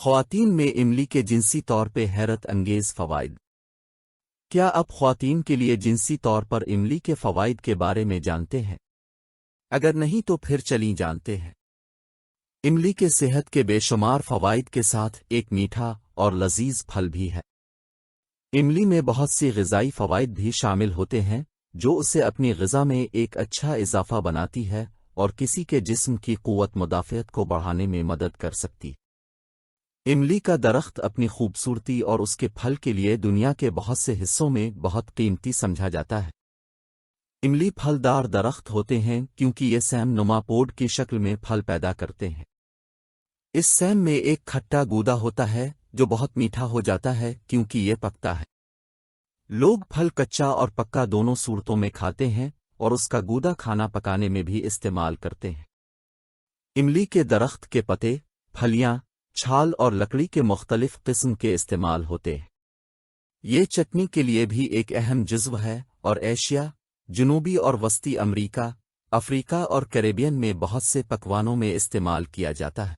خواتین میں املی کے جنسی طور پہ حیرت انگیز فوائد۔ کیا آپ خواتین کے لیے جنسی طور پر املی کے فوائد کے بارے میں جانتے ہیں؟ اگر نہیں تو پھر چلیں جانتے ہیں۔ املی کے صحت کے بے شمار فوائد کے ساتھ ایک میٹھا اور لذیذ پھل بھی ہے۔ املی میں بہت سی غذائی فوائد بھی شامل ہوتے ہیں جو اسے اپنی غذا میں ایک اچھا اضافہ بناتی ہے اور کسی کے جسم کی قوت مدافعت کو بڑھانے میں مدد کر سکتی۔ املی کا درخت اپنی خوبصورتی اور اس کے پھل کے لیے دنیا کے بہت سے حصوں میں بہت قیمتی سمجھا جاتا ہے۔ املی پھلدار درخت ہوتے ہیں کیونکہ یہ سیم نما پوڈ کی شکل میں پھل پیدا کرتے ہیں۔ اس سیم میں ایک کھٹا گودا ہوتا ہے جو بہت میٹھا ہو جاتا ہے کیونکہ یہ پکتا ہے۔ لوگ پھل کچا اور پکا دونوں صورتوں میں کھاتے ہیں اور اس کا گودا کھانا پکانے میں بھی استعمال کرتے ہیں۔ املی کے درخت کے پتے، پھلیاں، چھال اور لکڑی کے مختلف قسم کے استعمال ہوتے ہیں۔ یہ چٹنی کے لیے بھی ایک اہم جزو ہے اور ایشیا، جنوبی اور وسطی امریکہ، افریقہ اور کیریبین میں بہت سے پکوانوں میں استعمال کیا جاتا ہے۔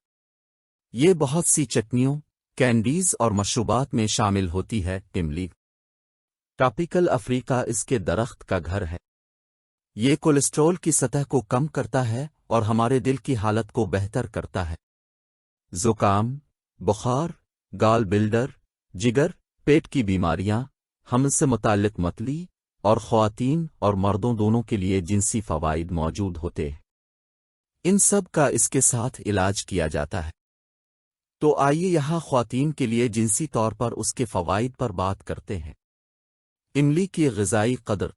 یہ بہت سی چٹنیوں، کینڈیز اور مشروبات میں شامل ہوتی ہے۔ املی ٹاپیکل افریقہ اس کے درخت کا گھر ہے۔ یہ کولیسٹرول کی سطح کو کم کرتا ہے اور ہمارے دل کی حالت کو بہتر کرتا ہے۔ زکام، بخار، گال بلڈر، جگر، پیٹ کی بیماریاں، حمل سے متعلق متلی اور خواتین اور مردوں دونوں کے لیے جنسی فوائد موجود ہوتے ہیں۔ ان سب کا اس کے ساتھ علاج کیا جاتا ہے۔ تو آئیے یہاں خواتین کے لیے جنسی طور پر اس کے فوائد پر بات کرتے ہیں۔ املی کی غذائی قدر۔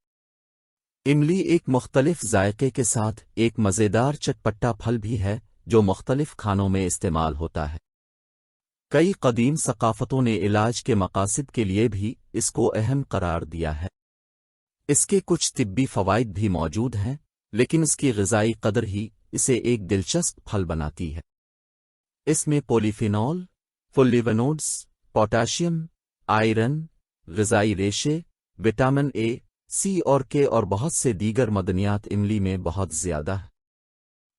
املی ایک مختلف ذائقے کے ساتھ ایک مزیدار چٹپٹا پھل بھی ہے جو مختلف کھانوں میں استعمال ہوتا ہے۔ کئی قدیم ثقافتوں نے علاج کے مقاصد کے لیے بھی اس کو اہم قرار دیا ہے۔ اس کے کچھ طبی فوائد بھی موجود ہیں لیکن اس کی غذائی قدر ہی اسے ایک دلچسپ پھل بناتی ہے۔ اس میں پولیفینول، فلیونوڈز، پوٹاشیم، آئرن، غذائی ریشے، وٹامن اے، سی اور کے اور بہت سے دیگر معدنیات املی میں بہت زیادہ ہے۔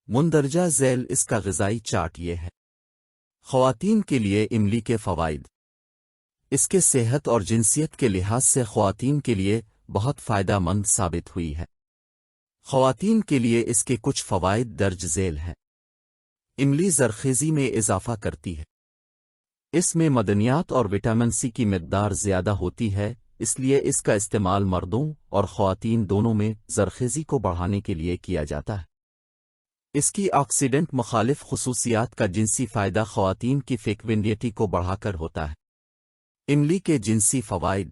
مندرجہ ذیل اس کا غذائی چارٹ یہ ہے۔ خواتین کے لیے املی کے فوائد۔ اس کے صحت اور جنسیت کے لحاظ سے خواتین کے لیے بہت فائدہ مند ثابت ہوئی ہے۔ خواتین کے لیے اس کے کچھ فوائد درج ذیل ہیں۔ املی زرخیزی میں اضافہ کرتی ہے۔ اس میں معدنیات اور وٹامن سی کی مقدار زیادہ ہوتی ہے، اس لیے اس کا استعمال مردوں اور خواتین دونوں میں زرخیزی کو بڑھانے کے لیے کیا جاتا ہے۔ اس کی آکسیڈنٹ مخالف خصوصیات کا جنسی فائدہ خواتین کی فیکوینڈیٹی کو بڑھا کر ہوتا ہے۔ املی کے جنسی فوائد۔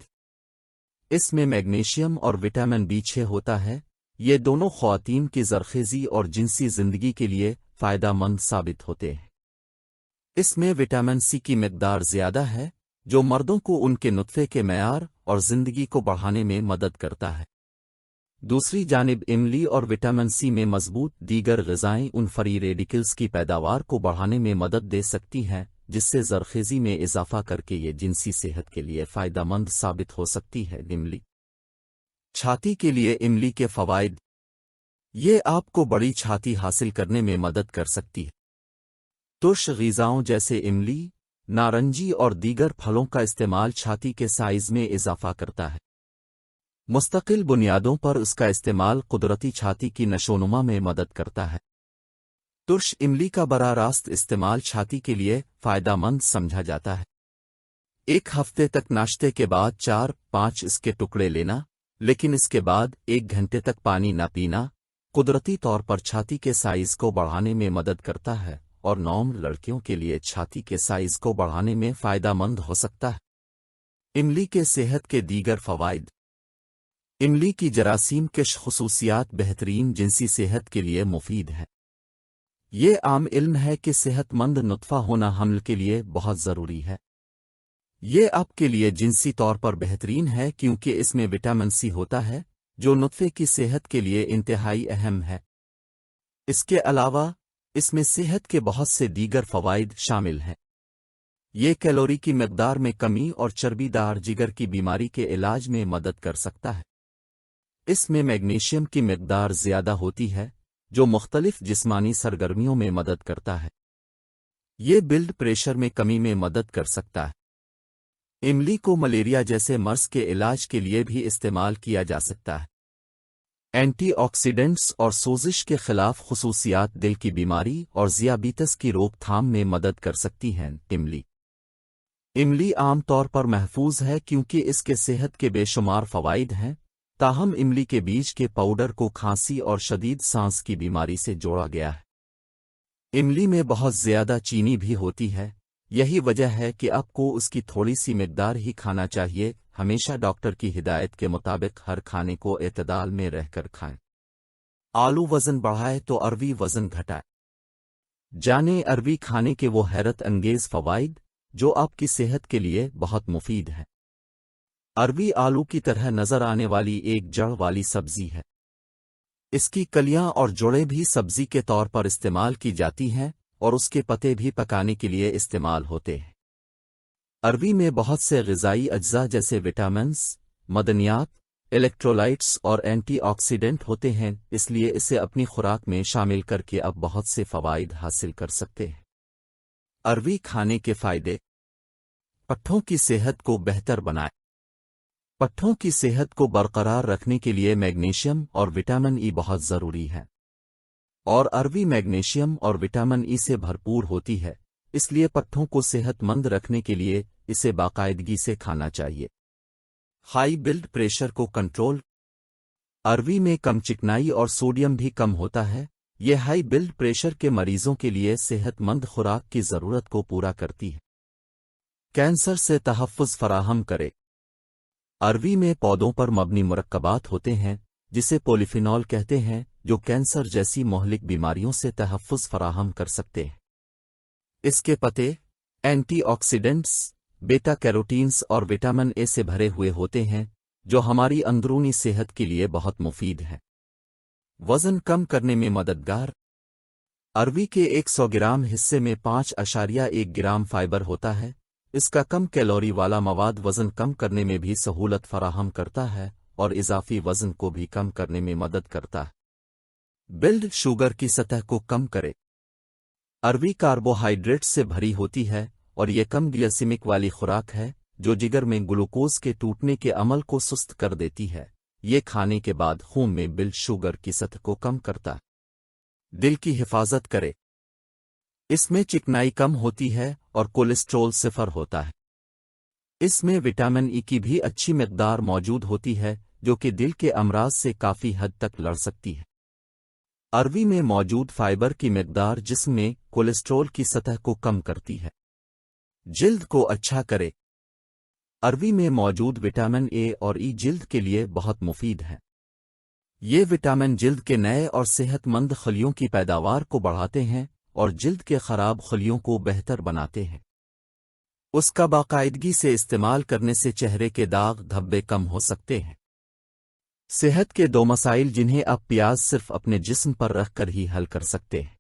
اس میں میگنیشیم اور وٹامن B6 ہوتا ہے، یہ دونوں خواتین کی زرخیزی اور جنسی زندگی کے لیے فائدہ مند ثابت ہوتے ہیں۔ اس میں وٹامن سی کی مقدار زیادہ ہے جو مردوں کو ان کے نطفے کے معیار اور زندگی کو بڑھانے میں مدد کرتا ہے۔ دوسری جانب املی اور وٹامن سی میں مضبوط دیگر غذائیں ان فری ریڈیکلز کی پیداوار کو بڑھانے میں مدد دے سکتی ہیں جس سے زرخیزی میں اضافہ کر کے یہ جنسی صحت کے لیے فائدہ مند ثابت ہو سکتی ہے۔ املی چھاتی کے لیے املی کے فوائد۔ یہ آپ کو بڑی چھاتی حاصل کرنے میں مدد کر سکتی ہے۔ ترش غذاؤں جیسے املی، نارنجی اور دیگر پھلوں کا استعمال چھاتی کے سائز میں اضافہ کرتا ہے۔ مستقل بنیادوں پر اس کا استعمال قدرتی چھاتی کی نشوونما میں مدد کرتا ہے۔ ترش املی کا براہ راست استعمال چھاتی کے لیے فائدہ مند سمجھا جاتا ہے۔ ایک ہفتے تک ناشتے کے بعد 4-5 اس کے ٹکڑے لینا، لیکن اس کے بعد 1 گھنٹے تک پانی نہ پینا، قدرتی طور پر چھاتی کے سائز کو بڑھانے میں مدد کرتا ہے اور نوم لڑکیوں کے لیے چھاتی کے سائز کو بڑھانے میں فائدہ مند ہو سکتا ہے۔ املی کے صحت کے دیگر فوائد۔ املی کی جراثیم کش خصوصیات بہترین جنسی صحت کے لیے مفید ہے۔ یہ عام علم ہے کہ صحت مند نطفہ ہونا حمل کے لیے بہت ضروری ہے۔ یہ آپ کے لیے جنسی طور پر بہترین ہے کیونکہ اس میں وٹامن سی ہوتا ہے جو نطفے کی صحت کے لیے انتہائی اہم ہے۔ اس کے علاوہ اس میں صحت کے بہت سے دیگر فوائد شامل ہیں۔ یہ کیلوری کی مقدار میں کمی اور چربی دار جگر کی بیماری کے علاج میں مدد کر سکتا ہے۔ اس میں میگنیشیم کی مقدار زیادہ ہوتی ہے جو مختلف جسمانی سرگرمیوں میں مدد کرتا ہے۔ یہ بلڈ پریشر میں کمی میں مدد کر سکتا ہے۔ املی کو ملیریا جیسے مرض کے علاج کے لیے بھی استعمال کیا جا سکتا ہے۔ اینٹی آکسیڈنٹس اور سوزش کے خلاف خصوصیات دل کی بیماری اور ذیابیطس کی روک تھام میں مدد کر سکتی ہیں۔ املی عام طور پر محفوظ ہے کیونکہ اس کے صحت کے بے شمار فوائد ہیں، تاہم املی کے بیج کے پاؤڈر کو کھانسی اور شدید سانس کی بیماری سے جوڑا گیا ہے۔ املی میں بہت زیادہ چینی بھی ہوتی ہے، یہی وجہ ہے کہ آپ کو اس کی تھوڑی سی مقدار ہی کھانا چاہیے۔ ہمیشہ ڈاکٹر کی ہدایت کے مطابق ہر کھانے کو اعتدال میں رہ کر کھائیں۔ آلو وزن بڑھائے تو اروی وزن گھٹائے۔ جانیں اروی کھانے کے وہ حیرت انگیز فوائد جو آپ کی صحت کے لیے بہت مفید ہیں۔ اروی آلو کی طرح نظر آنے والی ایک جڑ والی سبزی ہے۔ اس کی کلیاں اور جوڑیں بھی سبزی کے طور پر استعمال کی جاتی ہیں اور اس کے پتے بھی پکانے کے لیے استعمال ہوتے ہیں۔ اروی میں بہت سے غذائی اجزاء جیسے وٹامنز، معدنیات، الیکٹرولائٹس اور اینٹی آکسیڈنٹ ہوتے ہیں، اس لیے اسے اپنی خوراک میں شامل کر کے آپ بہت سے فوائد حاصل کر سکتے ہیں۔ اروی کھانے کے فائدے: پٹھوں کی صحت کو بہتر بنائے۔ پٹھوں کی صحت کو برقرار رکھنے کے لیے میگنیشیم اور وٹامن ای بہت ضروری ہے، اور اروی میگنیشیم اور وٹامن ای سے بھرپور ہوتی ہے، اس لیے پٹھوں کو صحت مند رکھنے کے لیے اسے باقاعدگی سے کھانا چاہیے۔ ہائی بلڈ پریشر کو کنٹرول: اروی میں کم چکنائی اور سوڈیم بھی کم ہوتا ہے، یہ ہائی بلڈ پریشر کے مریضوں کے لیے صحت مند خوراک کی ضرورت کو پورا کرتی ہے۔ کینسر سے تحفظ فراہم کرے: اروی میں پودوں پر مبنی مرکبات ہوتے ہیں جسے پولیفینول کہتے ہیں، جو کینسر جیسی مہلک بیماریوں سے تحفظ فراہم کر سکتے ہیں۔ اس کے پتے اینٹی آکسیڈنٹس، بیٹا کیروٹینز اور وٹامن اے سے بھرے ہوئے ہوتے ہیں، جو ہماری اندرونی صحت کے لیے بہت مفید ہے۔ وزن کم کرنے میں مددگار: اروی کے 100 گرام حصے میں 5.1 گرام فائبر ہوتا ہے۔ اس کا کم کیلوری والا مواد وزن کم کرنے میں بھی سہولت فراہم کرتا ہے اور اضافی وزن کو بھی کم کرنے میں مدد کرتا ہے۔ بلڈ شوگر کی سطح کو کم کرے: اروی کاربوہائیڈریٹ سے بھری ہوتی ہے اور یہ کم گلیسیمک والی خوراک ہے جو جگر میں گلوکوز کے ٹوٹنے کے عمل کو سست کر دیتی ہے۔ یہ کھانے کے بعد خون میں بلڈ شوگر کی سطح کو کم کرتا ہے۔ دل کی حفاظت کرے: اس میں چکنائی کم ہوتی ہے اور کولیسٹرول صفر ہوتا ہے۔ اس میں وٹامن ای کی بھی اچھی مقدار موجود ہوتی ہے جو کہ دل کے امراض سے کافی حد تک لڑ سکتی ہے۔ اروی میں موجود فائبر کی مقدار جسم میں کولیسٹرول کی سطح کو کم کرتی ہے۔ جلد کو اچھا کرے: اروی میں موجود وٹامن اے اور ای جلد کے لیے بہت مفید ہے۔ یہ وٹامن جلد کے نئے اور صحت مند خلیوں کی پیداوار کو بڑھاتے ہیں اور جلد کے خراب خلیوں کو بہتر بناتے ہیں۔ اس کا باقاعدگی سے استعمال کرنے سے چہرے کے داغ دھبے کم ہو سکتے ہیں۔ صحت کے 2 مسائل جنہیں آپ پیاز صرف اپنے جسم پر رکھ کر ہی حل کر سکتے ہیں۔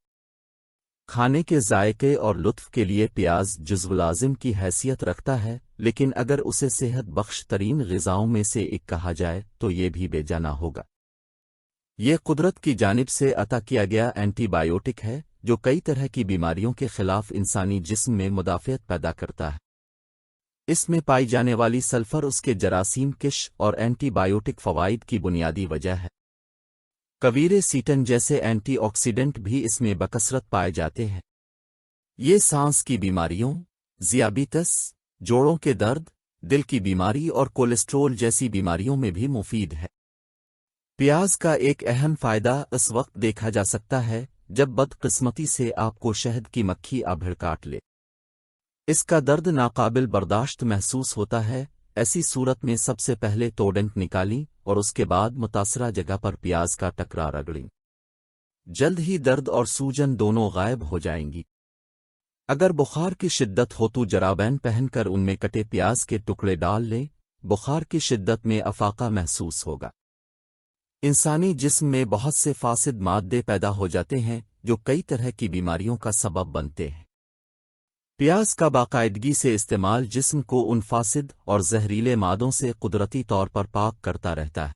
کھانے کے ذائقے اور لطف کے لیے پیاز جزو لازم کی حیثیت رکھتا ہے، لیکن اگر اسے صحت بخش ترین غذاؤں میں سے ایک کہا جائے تو یہ بھی بے جانا ہوگا۔ یہ قدرت کی جانب سے عطا کیا گیا اینٹی بائیوٹک ہے جو کئی طرح کی بیماریوں کے خلاف انسانی جسم میں مدافعت پیدا کرتا ہے۔ اس میں پائی جانے والی سلفر اس کے جراثیم کش اور اینٹی بائیوٹک فوائد کی بنیادی وجہ ہے۔ کویرے سیٹن جیسے اینٹی آکسیڈنٹ بھی اس میں بکثرت پائے جاتے ہیں۔ یہ سانس کی بیماریوں، ذیابیطس، جوڑوں کے درد، دل کی بیماری اور کولیسٹرول جیسی بیماریوں میں بھی مفید ہے۔ پیاز کا ایک اہم فائدہ اس وقت دیکھا جا سکتا ہے جب بدقسمتی سے آپ کو شہد کی مکھی آ بھڑ کاٹ لے۔ اس کا درد ناقابل برداشت محسوس ہوتا ہے، ایسی صورت میں سب سے پہلے توڑنٹ نکالیں اور اس کے بعد متاثرہ جگہ پر پیاز کا ٹکرا رگڑیں۔ جلد ہی درد اور سوجن دونوں غائب ہو جائیں گی۔ اگر بخار کی شدت ہو تو جرابین پہن کر ان میں کٹے پیاز کے ٹکڑے ڈال لیں، بخار کی شدت میں افاقہ محسوس ہوگا۔ انسانی جسم میں بہت سے فاسد مادے پیدا ہو جاتے ہیں جو کئی طرح کی بیماریوں کا سبب بنتے ہیں۔ پیاز کا باقاعدگی سے استعمال جسم کو ان فاسد اور زہریلے مادوں سے قدرتی طور پر پاک کرتا رہتا ہے۔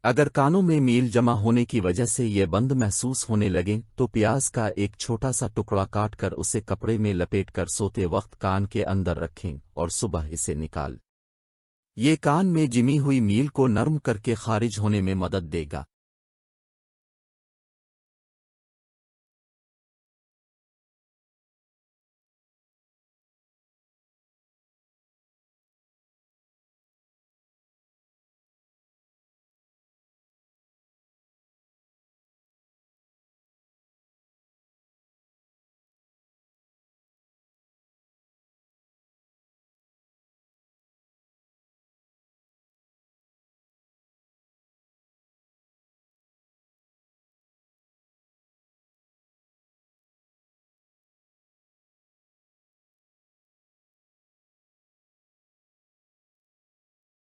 اگر کانوں میں میل جمع ہونے کی وجہ سے یہ بند محسوس ہونے لگیں تو پیاز کا ایک چھوٹا سا ٹکڑا کاٹ کر اسے کپڑے میں لپیٹ کر سوتے وقت کان کے اندر رکھیں اور صبح اسے نکال یہ کان میں جمی ہوئی میل کو نرم کر کے خارج ہونے میں مدد دے گا۔